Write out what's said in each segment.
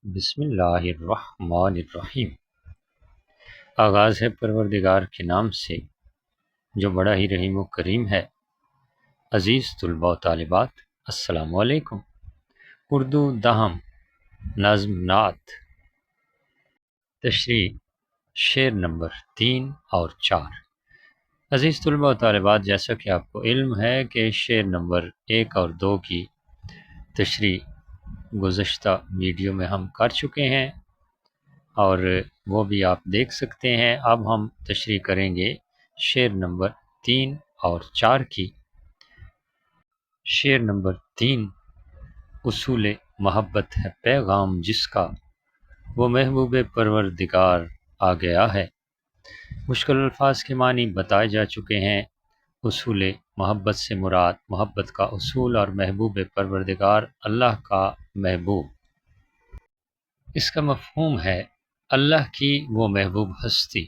بسم اللہ الرحمن الرحیم۔ آغاز ہے پروردگار کے نام سے جو بڑا ہی رحیم و کریم ہے۔ عزیز طلباء و طالبات، السلام علیکم۔ اردو دہم نظم نعت تشریح شعر نمبر 3 اور 4۔ عزیز طلباء و طالبات، جیسا کہ آپ کو علم ہے کہ شعر نمبر 1 اور 2 کی تشریح گزشتہ ویڈیو میں ہم کر چکے ہیں اور وہ بھی آپ دیکھ سکتے ہیں۔ اب ہم تشریح کریں گے شعر نمبر 3 اور 4 کی۔ شعر نمبر 3: اصول محبت ہے پیغام جس کا، وہ محبوب پروردگار آ گیا ہے۔ مشکل الفاظ کے معنی بتائے جا چکے ہیں۔ اصول محبت سے مراد محبت کا اصول اور محبوب پروردگار اللہ کا محبوب۔ اس کا مفہوم ہے اللہ کی وہ محبوب ہستی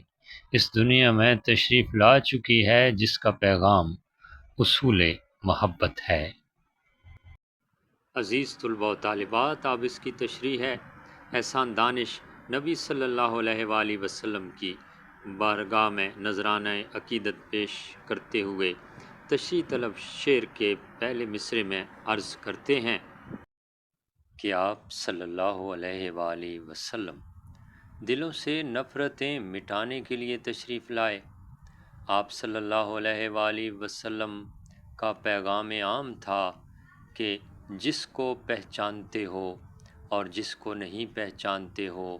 اس دنیا میں تشریف لا چکی ہے جس کا پیغام اصول محبت ہے۔ عزیز طلباء و طالبات، اب اس کی تشریح ہے احسان دانش نبی صلی اللہ علیہ وآلہ وسلم کی بارگاہ میں نذرانہ عقیدت پیش کرتے ہوئے تشریح طلب شعر کے پہلے مصرع میں عرض کرتے ہیں کہ آپ صلی اللہ علیہ وآلہ وسلم دلوں سے نفرتیں مٹانے کے لیے تشریف لائے۔ آپ صلی اللہ علیہ وآلہ وسلم کا پیغام عام تھا کہ جس کو پہچانتے ہو اور جس کو نہیں پہچانتے ہو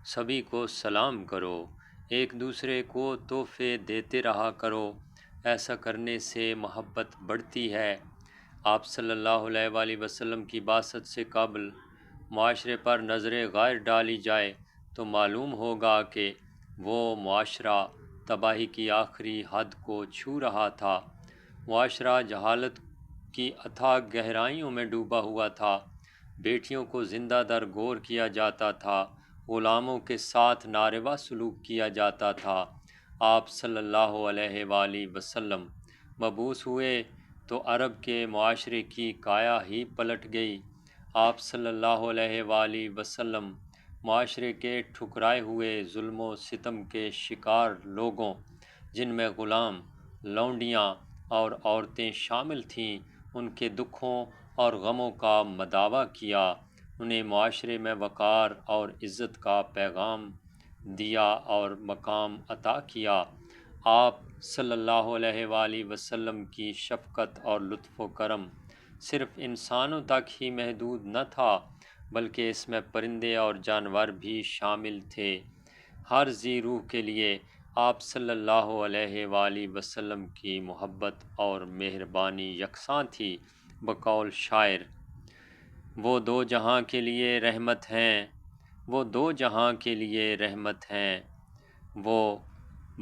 سبھی کو سلام کرو، ایک دوسرے کو تحفے دیتے رہا کرو، ایسا کرنے سے محبت بڑھتی ہے۔ آپ صلی اللہ علیہ وآلہ وسلم کی بعثت سے قبل معاشرے پر نظر غیر ڈالی جائے تو معلوم ہوگا کہ وہ معاشرہ تباہی کی آخری حد کو چھو رہا تھا۔ معاشرہ جہالت کی اتھاہ گہرائیوں میں ڈوبا ہوا تھا۔ بیٹیوں کو زندہ در گور کیا جاتا تھا، غلاموں کے ساتھ ناروا سلوک کیا جاتا تھا۔ آپ صلی اللہ علیہ وآلہ وسلم مبعوث ہوئے تو عرب کے معاشرے کی کایا ہی پلٹ گئی۔ آپ صلی اللہ علیہ وآلہ وسلم معاشرے کے ٹھکرائے ہوئے ظلم و ستم کے شکار لوگوں، جن میں غلام، لونڈیاں اور عورتیں شامل تھیں، ان کے دکھوں اور غموں کا مداوا کیا، انہیں معاشرے میں وقار اور عزت کا پیغام دیا اور مقام عطا کیا۔ آپ صلی اللہ علیہ وآلہ وسلم کی شفقت اور لطف و کرم صرف انسانوں تک ہی محدود نہ تھا بلکہ اس میں پرندے اور جانور بھی شامل تھے۔ ہر ذی روح کے لیے آپ صلی اللہ علیہ وآلہ وسلم کی محبت اور مہربانی یکساں تھی۔ بقول شاعر: وہ دو جہاں کے لیے رحمت ہیں، وہ دو جہاں کے لیے رحمت ہیں، وہ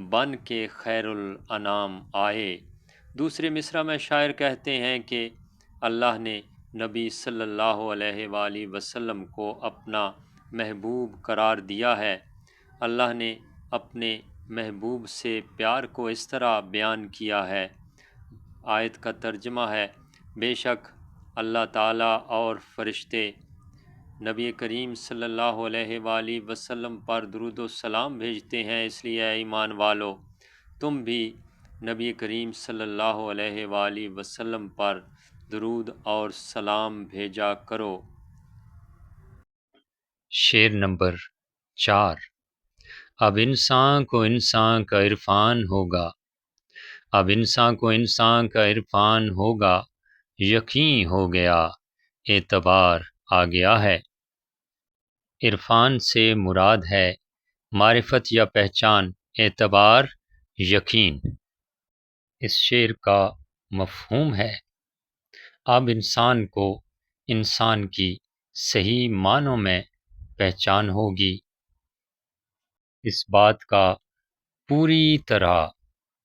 بن کے خیر الانام آئے۔ دوسرے مصرع میں شاعر کہتے ہیں کہ اللہ نے نبی صلی اللہ علیہ وآلہ وسلم کو اپنا محبوب قرار دیا ہے۔ اللہ نے اپنے محبوب سے پیار کو اس طرح بیان کیا ہے۔ آیت کا ترجمہ ہے: بے شک اللہ تعالیٰ اور فرشتے نبی کریم صلی اللہ علیہ وآلہ وسلم پر درود و سلام بھیجتے ہیں، اس لیے اے ایمان والو تم بھی نبی کریم صلی اللہ علیہ وآلہ وسلم پر درود اور سلام بھیجا کرو۔ شعر نمبر 4: اب انسان کو انسان کا عرفان ہوگا، اب انسان کو انسان کا عرفان ہوگا، یقین ہو گیا، اعتبار آ گیا ہے۔ عرفان سے مراد ہے معرفت یا پہچان، اعتبار یقین۔ اس شعر کا مفہوم ہے اب انسان کو انسان کی صحیح معنوں میں پہچان ہوگی، اس بات کا پوری طرح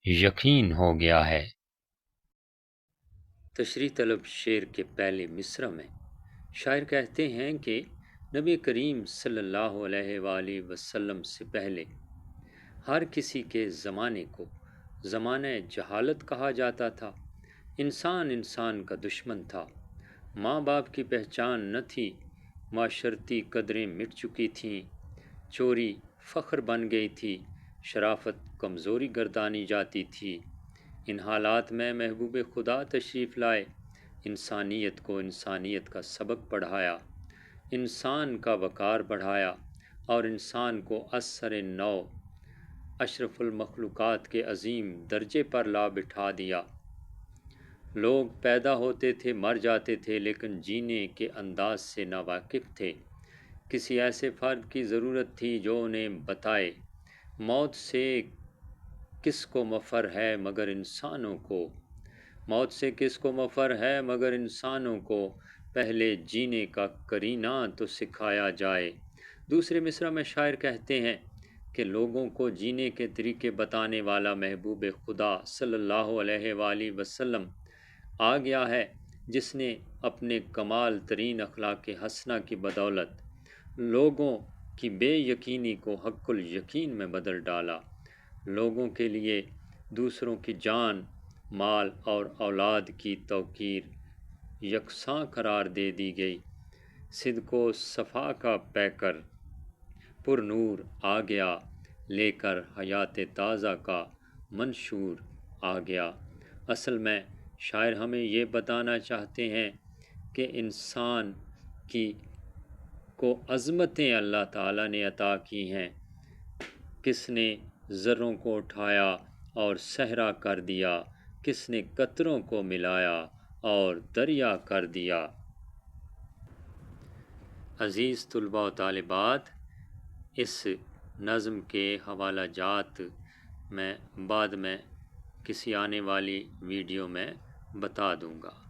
یقین ہو گیا ہے۔ تشریح طلب شعر کے پہلے مصرع میں شاعر کہتے ہیں کہ نبی کریم صلی اللہ علیہ وآلہ وسلم سے پہلے ہر کسی کے زمانے کو زمانہ جہالت کہا جاتا تھا۔ انسان انسان کا دشمن تھا، ماں باپ کی پہچان نہ تھی، معاشرتی قدریں مٹ چکی تھیں، چوری فخر بن گئی تھی، شرافت کمزوری گردانی جاتی تھی۔ ان حالات میں محبوب خدا تشریف لائے، انسانیت کو انسانیت کا سبق پڑھایا، انسان کا وقار بڑھایا اور انسان کو اثر نو اشرف المخلوقات کے عظیم درجے پر لا بٹھا دیا۔ لوگ پیدا ہوتے تھے، مر جاتے تھے، لیکن جینے کے انداز سے ناواقف تھے۔ کسی ایسے فرد کی ضرورت تھی جو انہیں بتائے موت سے کس کو مفر ہے مگر انسانوں کو، موت سے کس کو مفر ہے مگر انسانوں کو، پہلے جینے کا کرینہ تو سکھایا جائے۔ دوسرے مصرع میں شاعر کہتے ہیں کہ لوگوں کو جینے کے طریقے بتانے والا محبوب خدا صلی اللہ علیہ وآلہ وسلم آ گیا ہے، جس نے اپنے کمال ترین اخلاق حسنہ کی بدولت لوگوں کی بے یقینی کو حق الیقین میں بدل ڈالا۔ لوگوں کے لیے دوسروں کی جان، مال اور اولاد کی توقیر یکساں قرار دے دی گئی۔ صدق و صفا کا پیکر پر نور آ گیا، لے کر حیات تازہ کا منشور آ گیا۔ اصل میں شاعر ہمیں یہ بتانا چاہتے ہیں کہ انسان کو عظمتیں اللہ تعالیٰ نے عطا کی ہیں۔ کس نے ذروں کو اٹھایا اور صحرا کر دیا، کس نے قطروں کو ملایا اور دریا کر دیا۔ عزیز طلباء و طالبات، اس نظم کے حوالہ جات میں بعد میں کسی آنے والی ویڈیو میں بتا دوں گا۔